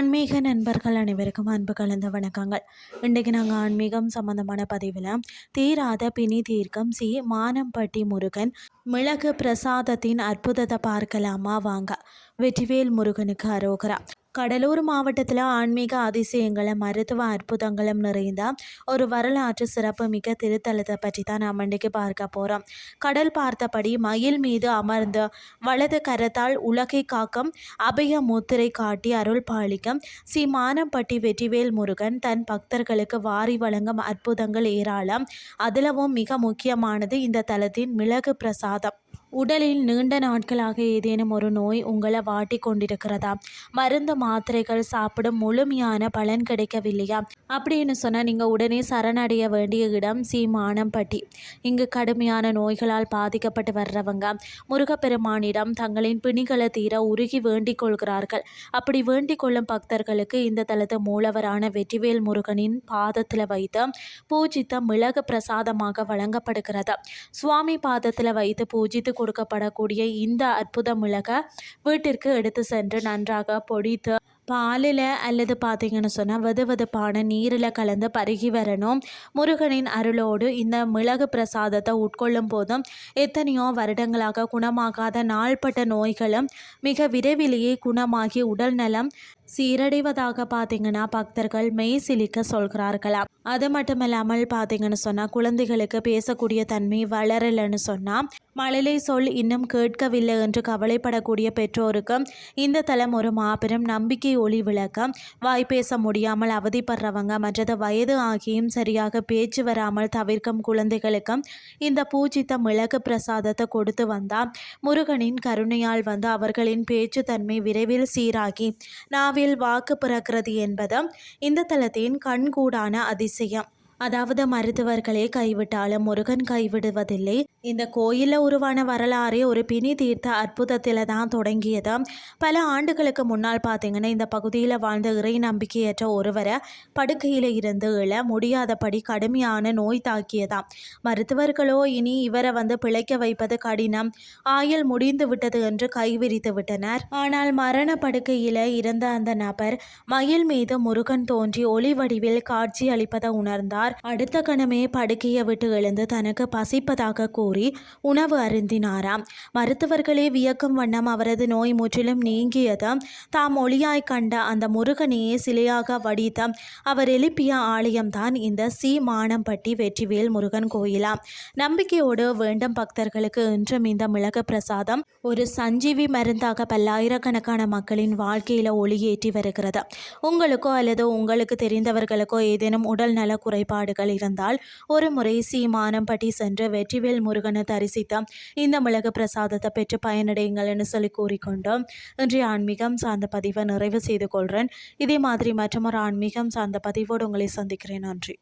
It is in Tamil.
ஆன்மீக நண்பர்கள் அனைவருக்கும் அன்பு கலந்த வணக்கங்கள். இன்றைக்கு நாங்கள் ஆன்மீகம் சம்பந்தமான பதிவில் தீராத பிணி தீர்க்கம் மானம்பட்டி முருகன் மிளகு பிரசாதத்தின் அற்புதத்தை பார்க்கலாமா வாங்க. வெற்றிவேல் முருகனுக்கு அரோகரா. கடலூர் மாவட்டத்தில் ஆன்மீக அதிசயங்களை மருத்துவ அற்புதங்களும் நிறைந்த ஒரு வரலாற்று சிறப்பு மிக்க திருத்தலத்தை பற்றி தான் நாம் இன்றைக்கு பார்க்க போகிறோம். கடல் பார்த்தபடி மயில் மீது அமர்ந்து வலது கரத்தால் உலகை காக்கும் அபய முத்திரை காட்டி அருள் பாலிக்கும் மானம்பட்டி வெற்றிவேல் முருகன் தன் பக்தர்களுக்கு வாரி வழங்கும் அற்புதங்கள் ஏராளம். அதிலவும் மிக முக்கியமானது இந்த தலத்தின் மிளகு பிரசாதம். உடலில் நீண்ட நாட்களாக ஏதேனும் ஒரு நோய் உங்களை வாட்டி கொண்டிருக்கிறதா, மருந்து மாத்திரைகள் சாப்பிடும் முழுமையான பலன் கிடைக்கவில்லையா அப்படின்னு சொன்னால் நீங்கள் உடனே சரணடைய வேண்டிய இடம் மானம்பட்டி. இங்கு கடுமையான நோய்களால் பாதிக்கப்பட்டு வர்றவங்க முருகப்பெருமானிடம் தங்களின் பிணிகளை தீர உருகி வேண்டிக் கொள்கிறார்கள். அப்படி வேண்டிக் கொள்ளும் பக்தர்களுக்கு இந்த தலத்து மூலவரான வெற்றிவேல் முருகனின் பாதத்தில் வைத்து பூஜித்த மிளகு பிரசாதமாக வழங்கப்படுகிறது. சுவாமி பாதத்தில் வைத்து பூஜித்து கொடுக்கப்படக்கூடிய இந்த அற்புத மிளகை வீட்டிற்கு எடுத்து சென்று நன்றாக பொடித்து பாலில் அல்லது பார்த்தீங்கன்னு சொன்னால் வெதுவெதுப்பான நீரில் கலந்து பருகி வரணும். முருகனின் அருளோடு இந்த மிளகு பிரசாதத்தை உட்கொள்ளும் போதும் எத்தனையோ வருடங்களாக குணமாகாத நாள்பட்ட நோய்களும் மிக விரைவிலேயே குணமாகி உடல் நலம் சீரடைவதாக பார்த்தீங்கன்னா பக்தர்கள் மெய் சிலிக்க சொல்கிறார்களாம். அது மட்டும் இல்லாமல் பார்த்தீங்கன்னு சொன்னால் குழந்தைகளுக்கு பேசக்கூடிய தன்மை வளரலைன்னு சொன்னால் மழலை சொல் இன்னும் கேட்கவில்லை என்று கவலைப்படக்கூடிய பெற்றோருக்கு இந்த தலம் ஒரு மாபெரும் நம்பிக்கை ஒளி விளக்கம். வாய் பேச முடியாமல் அவதிப்படுறவங்க மற்றது வயது ஆகியும் சரியாக பேச்சு வராமல் தவிர்க்கும் குழந்தைகளுக்கும் இந்த பூஜித்த மிளகு பிரசாதத்தை கொடுத்து வந்தால் முருகனின் கருணையால் வந்து அவர்களின் பேச்சு தன்மை விரைவில் சீராகி நாவில் வாக்கு பிறக்கிறது என்பது இந்த தலத்தின் கண்கூடான அதிசயம். அதாவது மருத்துவர்களே கைவிட்டாலும் முருகன் கைவிடுவதில்லை. இந்த கோயிலில் உருவான வரலாறே ஒரு பிணி தீர்த்த அற்புதத்தில் தான் தொடங்கியது. பல ஆண்டுகளுக்கு முன்னால் பார்த்தீங்கன்னா இந்த பகுதியில் வாழ்ந்த இறை நம்பிக்கையற்ற ஒருவரை படுக்கையில் இருந்து எழ முடியாதபடி கடுமையான நோய் தாக்கியதாம். மருத்துவர்களோ இனி இவரை பிழைக்க வைப்பது கடினம், ஆயுள் முடிந்து விட்டது என்று கைவிரித்து விட்டனர். ஆனால் மரண படுக்கையில் இருந்த அந்த நபர் மயில் மீது முருகன் தோன்றி ஒளி வடிவில் காட்சி அளிப்பதை உணர்ந்தார். அடுத்த கணமே படுக்கையை விட்டு எழுந்து தனக்கு பசிப்பதாக கூறி உணவு அருந்தினாராம். மருத்துவர்களே வியக்கும் வண்ணம் அவரது நோய் முற்றிலும் நீங்கியது. தாம் ஒளியாய் கண்ட அந்த முருகனையே சிலையாக வடித்த அவர் எழுப்பிய ஆலயம்தான் இந்த மானம்பட்டி வெற்றிவேல் முருகன் கோயிலாம். நம்பிக்கையோடு வேண்டும் பக்தர்களுக்கு இன்றும் இந்த மிளகு பிரசாதம் ஒரு சஞ்சீவி மருந்தாக பல்லாயிரக்கணக்கான மக்களின் வாழ்க்கையில் ஒளியேற்றி வருகிறது. உங்களுக்கோ அல்லது உங்களுக்கு தெரிந்தவர்களுக்கோ ஏதேனும் உடல் நல குறைபாடுகள் இருந்தால் ஒரு முறை மானம்பட்டி சென்று வெற்றிவேல் முருகனை தரிசித்த இந்த மிளகு பிரசாதத்தை பெற்று பயனடையுங்கள் என்று சொல்லி கூறிக்கொண்டோம் இன்றைய ஆன்மீகம் சார்ந்த பதிவை நிறைவு செய்து கொள்கிறேன். இதே மாதிரி மற்றொரு ஆன்மீகம் சார்ந்த பதிவோடு உங்களை சந்திக்கிறேன். நன்றி.